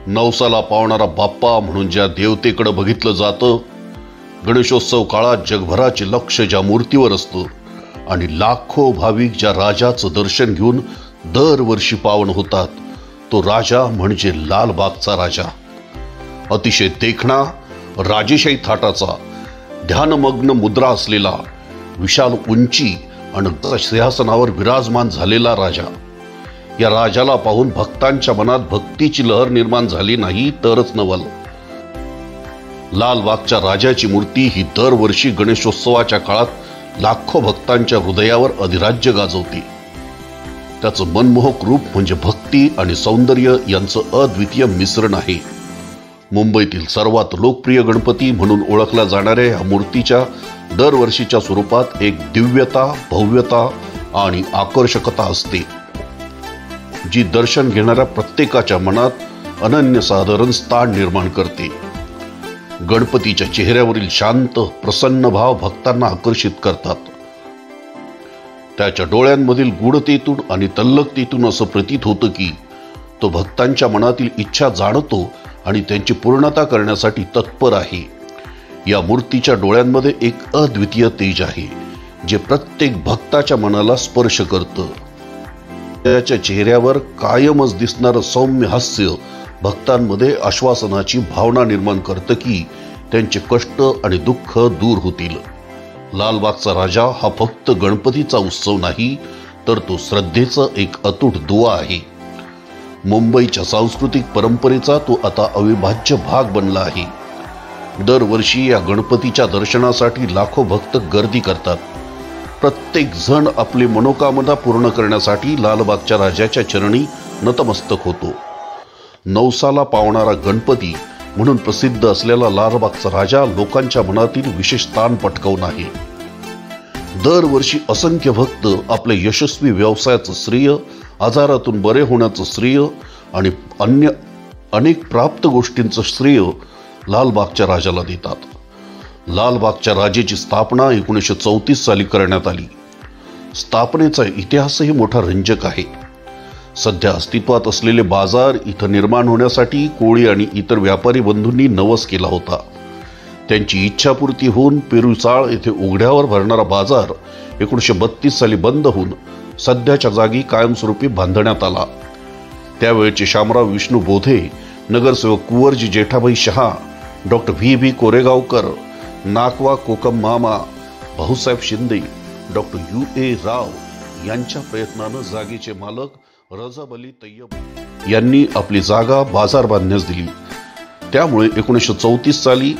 नवसाला पावणारा बाप्पा म्हणून ज्या देवतेकडे बघितलं जातं, गणेशोत्सव काळात जगभराचे लक्ष ज्या मूर्तीवर असतं आणि लाखो भाविक ज्या राजाचं दर्शन घेऊन दरवर्षी पावन होतात, तो राजा म्हणजे लालबागचा राजा. अतिशय देखणा, राजेशाही थाटाचा, ध्यानमग्न मुद्रा असलेला, विशाल उंची आणि सिंहासनावर विराजमान झालेला राजा. या राजाला पाहून भक्तांच्या मनात भक्तीची लहर निर्माण झाली नाही तरच नवल. लालबागच्या राजाची मूर्ती ही दरवर्षी गणेशोत्सवाच्या काळात लाखो भक्तांच्या हृदयावर अधिराज्य गाजवते. त्याचं मनमोहक रूप म्हणजे भक्ती आणि सौंदर्य यांचं अद्वितीय मिश्रण आहे. मुंबईतील सर्वात लोकप्रिय गणपती म्हणून ओळखल्या जाणाऱ्या या मूर्तीच्या दरवर्षीच्या स्वरूपात एक दिव्यता, भव्यता आणि आकर्षकता असते, जी दर्शन घेणाऱ्या प्रत्येकाच्या मनात अनन्यसाधारण स्थान निर्माण करते. गणपतीच्या चेहऱ्यावरील शांत, प्रसन्न भाव भक्तांना आकर्षित करतात. त्याच्या डोळ्यांमधील गूढतेतून आणि तल्लकतेतून असं प्रतीत होतं की तो भक्तांच्या मनातील इच्छा जाणतो आणि त्यांची पूर्णता करण्यासाठी तत्पर आहे. या मूर्तीच्या डोळ्यांमध्ये एक अद्वितीय तेज आहे, जे प्रत्येक भक्ताच्या मनाला स्पर्श करतं. त्याच्या चेहऱ्यावर कायमच दिसणारं सौम्य हास्य भक्तांमध्ये आश्वासनाची भावना निर्माण करतं की त्यांचे कष्ट आणि दुःख दूर होतील. लालबागचा राजा हा फक्त गणपतीचा उत्सव नाही, तर तो श्रद्धेचा एक अतूट दुवा आहे. मुंबईच्या सांस्कृतिक परंपरेचा तो आता अविभाज्य भाग बनला आहे. दरवर्षी या गणपतीच्या दर्शनासाठी लाखो भक्त गर्दी करतात. प्रत्येक जण आपली मनोकामना पूर्ण करण्यासाठी लालबागच्या राजाच्या चरणी नतमस्तक होतो. नवसाला पावणारा गणपती म्हणून प्रसिद्ध असलेला लालबागचा राजा लोकांच्या मनातील विशेष स्थान पटकावून आहे. दरवर्षी असंख्य भक्त आपल्या यशस्वी व्यवसायाचं श्रेय, आजारातून बरे होण्याचं श्रेय आणि अन्य अनेक प्राप्त गोष्टींचं श्रेय लालबागच्या राजाला देतात. लालबागच्या राजाची स्थापना 1934 साली करण्यात आली. स्थापनेचा इतिहासही मोठा रंजक आहे. सध्या अस्तित्वात असलेले बाजार इथं निर्माण होण्यासाठी कोळी आणि इतर व्यापारी बंधूंनी नवस केला होता. त्यांची इच्छापूर्ती होऊन पेरुचाळ येथे उघड्यावर भरणारा बाजार 1932 साली बंद होऊन सध्याच्या जागी कायमस्वरूपी बांधण्यात आला. त्यावेळचे शामराव विष्णू बोधे, नगरसेवक कुंवरजी जेठाभाई शहा, डॉक्टर व्ही कोरेगावकर, नाकवा कोकम मामा, भाऊसाहेब शिंदे, डॉक्टर U.A. राव यांच्या प्रयत्नानं जागेचे मालक रजाब अली तय्यब यांनी आपली जागा बाजार बांधण्यास दिली. त्यामुळे 1934 साली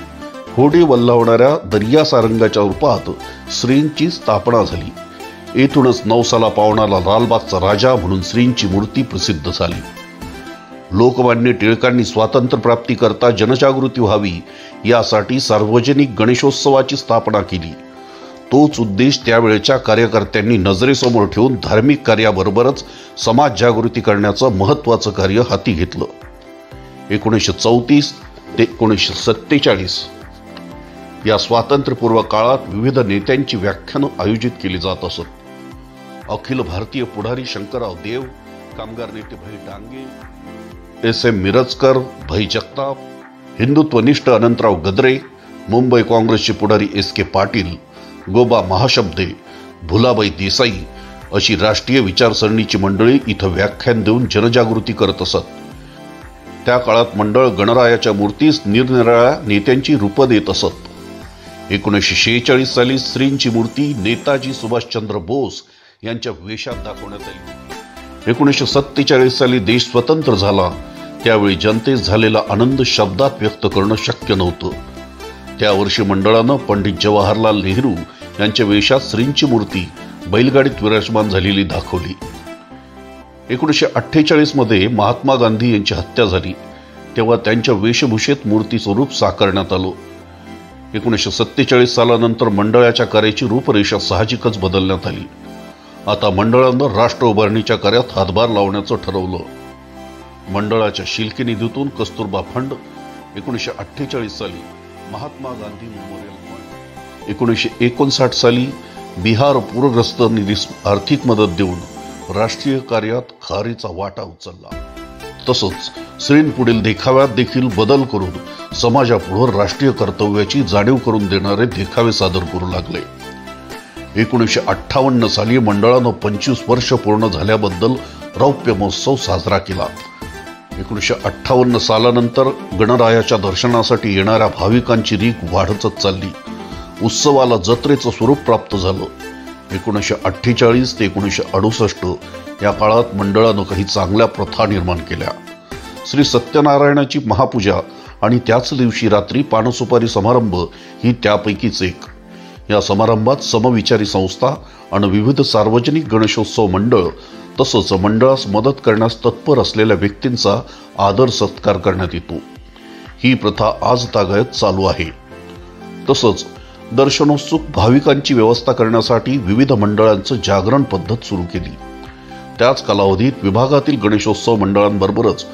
होडी वल्लावणाऱ्या दर्या सारंगाच्या रूपात श्रींची स्थापना झाली. येथूनच नवसाला पावणारा लालबागचा राजा म्हणून श्रींची मूर्ती प्रसिद्ध झाली. लोकमान्य टिळकांनी स्वातंत्र्य प्राप्तीकरता जनजागृती व्हावी यासाठी सार्वजनिक गणेशोत्सवाची स्थापना केली. तोच उद्देश त्यावेळेच्या कार्यकर्त्यांनी नजरेसमोर ठेवून धार्मिक कार्याबरोबरच समाज जागृती करण्याचं महत्त्वाचं कार्य हाती घेतलं. 1934 ते 1947 या स्वातंत्र्यपूर्व काळात विविध नेत्यांची व्याख्यानं आयोजित केली जात असत. अखिल भारतीय पुढारी शंकरराव देव, कामगार नेते भाई डांगे, S.M. मिरजकर, भाई जगताप, हिंदुत्वनिष्ठ अनंतराव गद्रे, मुंबई काँग्रेसचे पुढारी S.K. पाटील, गोबा महाशब्दे, भुलाबाई देसाई अशी राष्ट्रीय विचारसरणीची मंडळी इथं व्याख्यान देऊन जनजागृती करत असत. त्या काळात मंडळ गणरायाच्या मूर्तीस निरनिराळ्या नेत्यांची रूपं देत असत. 1946 साली श्रींची मूर्ती नेताजी सुभाषचंद्र बोस यांच्या वेशात दाखवण्यात आली. 1947 साली देश स्वतंत्र झाला. त्यावेळी जनतेस झालेला आनंद शब्दात व्यक्त करणं शक्य नव्हतं. त्या वर्षी मंडळानं पंडित जवाहरलाल नेहरू यांच्या वेशात श्रींची मूर्ती बैलगाडीत विराजमान झालेली दाखवली. 1948 मध्ये महात्मा गांधी यांची हत्या झाली, तेव्हा त्यांच्या वेशभूषेत मूर्ती स्वरूप साकारण्यात आलं. 1947 सालानंतर मंडळाच्या कार्याची रूपरेषा साहजिकच बदलण्यात आली. आता मंडळानं राष्ट्र उभारणीच्या कार्यात हातभार लावण्याचं ठरवलं. मंडळाच्या शिल्की निधीतून कस्तुरबा फंड 1948 साली, महात्मा गांधी मेमोरियल फंड 1959 साली बिहार पूरग्रस्त निधीस आर्थिक मदत देऊन राष्ट्रीय कार्यात खारीचा वाटा उचलला. तसंच स्त्रींपुढील देखाव्यात देखील बदल करून समाजापुढे राष्ट्रीय कर्तव्याची जाणीव करून देणारे देखावे सादर करू लागले. 1958 साली मंडळानं 25 वर्ष पूर्ण झाल्याबद्दल रौप्य महोत्सव साजरा केला. 1958 सालानंतर गणरायाच्या दर्शनासाठी येणाऱ्या भाविकांची रीक वाढतच चालली. उत्सवाला जत्रेचं स्वरूप प्राप्त झालं. 1948 ते 1968 या काळात मंडळानं काही चांगल्या प्रथा निर्माण केल्या. श्री सत्यनारायणाची महापूजा आणि त्याच दिवशी रात्री पानसुपारी समारंभ ही त्यापैकीच एक. या समारंभात समविचारी संस्था आणि विविध सार्वजनिक गणेशोत्सव मंडळ तसंच मंडळास मदत करण्यास तत्पर असलेल्या व्यक्तींचा आदर सत्कार करण्यात येतो. ही प्रथा आज तागायत चालू आहे. तसंच दर्शनोत्सुक भाविकांची व्यवस्था करण्यासाठी विविध मंडळांचं जागरण पद्धत सुरू केली. त्याच कालावधीत विभागातील गणेशोत्सव मंडळांबरोबरच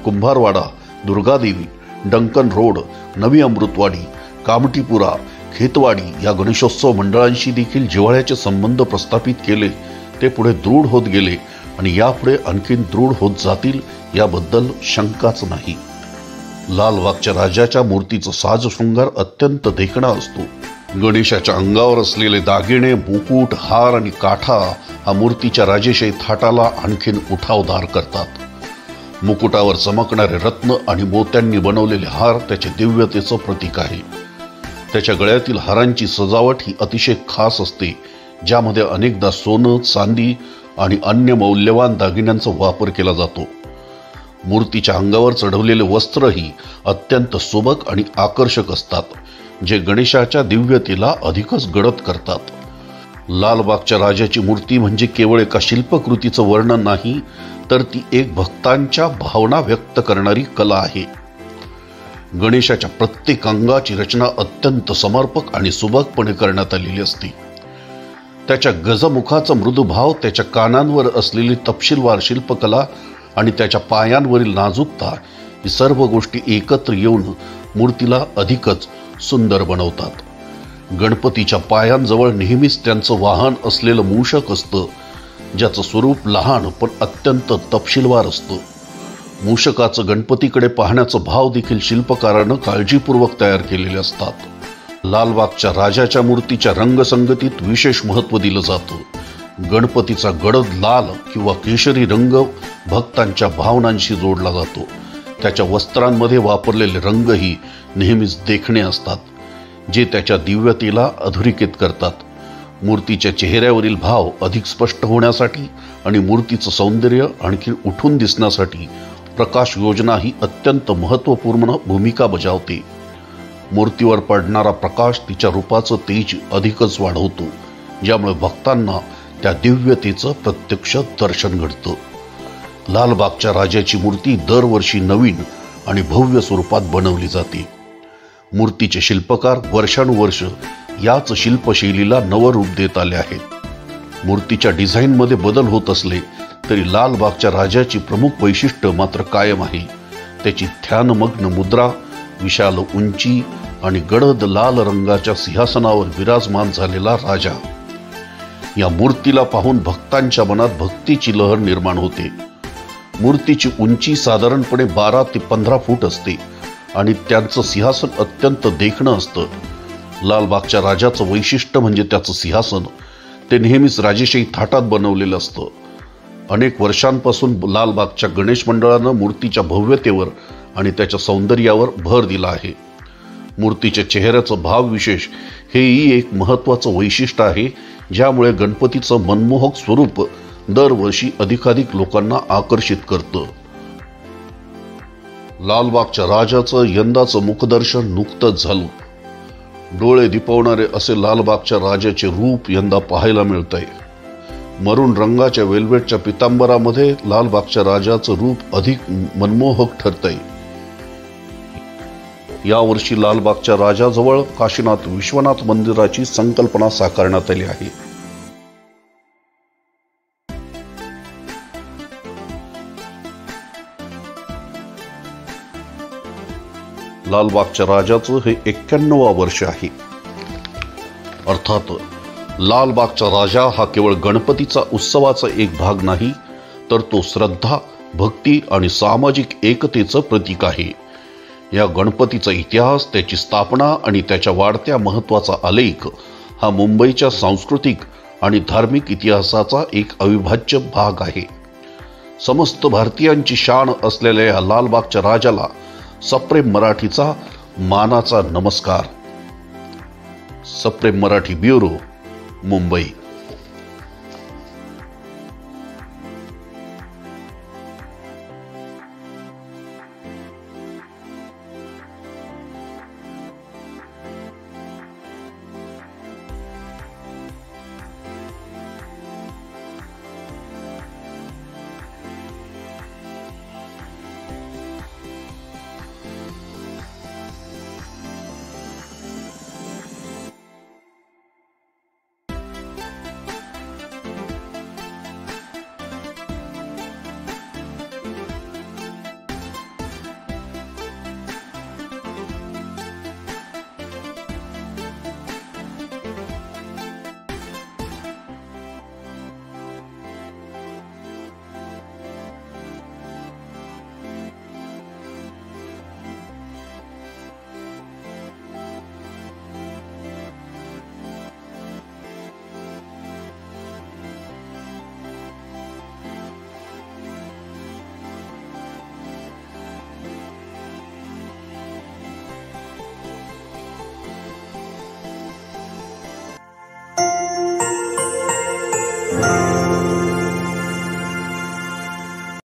कुंभारवाडा, दुर्गादेवी, डंकन रोड, नवी अमृतवाडी, कामटीपुरा, खेतवाडी या गणेशोत्सव मंडळांशी देखील जिव्हाळ्याचे संबंध प्रस्थापित केले. ते पुढे दृढ होत गेले आणि यापुढे आणखीन दृढ होत जातील याबद्दल शंकाच नाही. लालबागच्या राजाच्या मूर्तीचा साजशृंगार अत्यंत देखणा असतो. गणेशाच्या अंगावर असलेले दागिने, मुकुट, हार आणि काठा हा मूर्तीच्या राजेशाही थाटाला आणखीन उठावदार करतात. मुकुटावर चमकणारे रत्न आणि मोत्यांनी बनवलेले हार त्याच्या दिव्यतेचं प्रतीक आहे. त्याच्या गळ्यातील हारांची सजावट ही अतिशय खास असते, ज्यामध्ये अनेकदा सोनं, चांदी आणि अन्य मौल्यवान दागिन्यांचा वापर केला जातो. मूर्तीच्या अंगावर चढवलेले वस्त्रही अत्यंत सुबक आणि आकर्षक असतात, जे गणेशाच्या दिव्यतेला अधिकच गडद करतात. लालबागच्या राजाची मूर्ती म्हणजे केवळ एका शिल्पकृतीचं वर्णन नाही, तर ती एक भक्तांच्या भावना व्यक्त करणारी कला आहे. गणेशाच्या प्रत्येक अंगाची रचना अत्यंत समर्पक आणि सुबकपणे करण्यात आलेली असते. त्याच्या गजमुखाचा मृदुभाव, त्याच्या कानांवर असलेली तपशीलवार शिल्पकला आणि त्याच्या पायांवरील नाजूकता ही सर्व गोष्टी एकत्र येऊन मूर्तीला अधिकच सुंदर बनवतात. गणपतीच्या पायांजवळ नेहमीच त्यांचं वाहन असलेलं मूषक असतं, ज्याचं स्वरूप लहान पण अत्यंत तपशीलवार असतं. मूषकाचं गणपतीकडे पाहण्याचं भाव देखील शिल्पकारानं काळजीपूर्वक तयार केलेले असतात. लालबागच्या राजाच्या मूर्तीच्या रंगसंगतीत विशेष महत्त्व दिलं जातं. गणपतीचा गडद लाल किंवा केशरी रंग भक्तांच्या भावनांशी जोडला जातो. त्याच्या वस्त्रांमध्ये वापरलेले रंगही नेहमीच देखणे असतात, जे त्याच्या दिव्यतेला अधोरेखित करतात. मूर्तीच्या चेहऱ्यावरील भाव अधिक स्पष्ट होण्यासाठी आणि मूर्तीचं सौंदर्य आणखी उठून दिसण्यासाठी प्रकाश योजना ही अत्यंत महत्त्वपूर्ण भूमिका बजावते. मूर्तीवर पडणारा प्रकाश तिच्या रूपाचं तेज अधिकच वाढवतो, ज्यामुळे भक्तांना त्या दिव्यतेचं प्रत्यक्ष दर्शन घडतं. लालबागच्या राजाची मूर्ती दरवर्षी नवीन आणि भव्य स्वरूपात बनवली जाते. मूर्तीचे शिल्पकार वर्षानुवर्ष याच शिल्पशैलीला नवं रूप देत आले आहेत. मूर्तीच्या डिझाईनमध्ये बदल होत असले तरी लालबागच्या राजाची प्रमुख वैशिष्ट्य मात्र कायम आहे. त्याची ध्यानमग्न मुद्रा, विशाल उंची आणि गडद लाल रंगाच्या सिंहासनावर विराजमान झालेला राजा. या मूर्तीला पाहून भक्तांच्या मनात भक्तीची लहर निर्माण होते. मूर्तीची उंची साधारणपणे 12 ते 15 फूट असते आणि त्यांचं सिंहासन अत्यंत देखणं असतं. लालबागच्या राजाचं वैशिष्ट्य म्हणजे त्याचं सिंहासन. ते नेहमीच राजेशाही थाटात बनवलेलं असतं. अनेक वर्षांपासून लालबागच्या गणेश मंडळानं मूर्तीच्या भव्यतेवर आणि त्याच्या सौंदर्यावर भर दिला आहे. मूर्तीच्या चेहऱ्याचं भावविशेष हेही एक महत्त्वाचं वैशिष्ट्य आहे, ज्यामुळे गणपतीचं मनमोहक स्वरूप दरवर्षी अधिकाधिक लोकांना आकर्षित करतं. लालबागच्या राजाचं यंदाचं मुखदर्शन नुकतंच झालं. डोळे दिपवणारे असे लालबागच्या राजाचे रूप यंदा पाहायला मिळतंय. मरून रंगाच्या वेल्वेटच्या पितांबरामध्ये लालबागच्या राजाचं रूप अधिक मनमोहक ठरतंय. यावर्षी लालबागच्या राजाजवळ काशीनाथ विश्वनाथ मंदिराची संकल्पना साकारण्यात आली आहे. लालबागच्या राजाचं हे 91वा वर्ष आहे. अर्थात लालबागचा राजा हा केवळ गणपतीचा उत्सवाचा एक भाग नाही, तर तो श्रद्धा भक्ती आणि सामाजिक एकतेचं प्रतीक आहे. या गणपतीचा इतिहास, त्याची स्थापना आणि त्याच्या वाढत्या महत्त्वाचा आलेख हा मुंबईच्या सांस्कृतिक आणि धार्मिक इतिहासाचा एक अविभाज्य भाग आहे. समस्त भारतीयांची शान असलेल्या या लालबागच्या राजाला सप्रेम मराठीचा मानाचा नमस्कार. सप्रेम मराठी ब्युरो, मुंबई.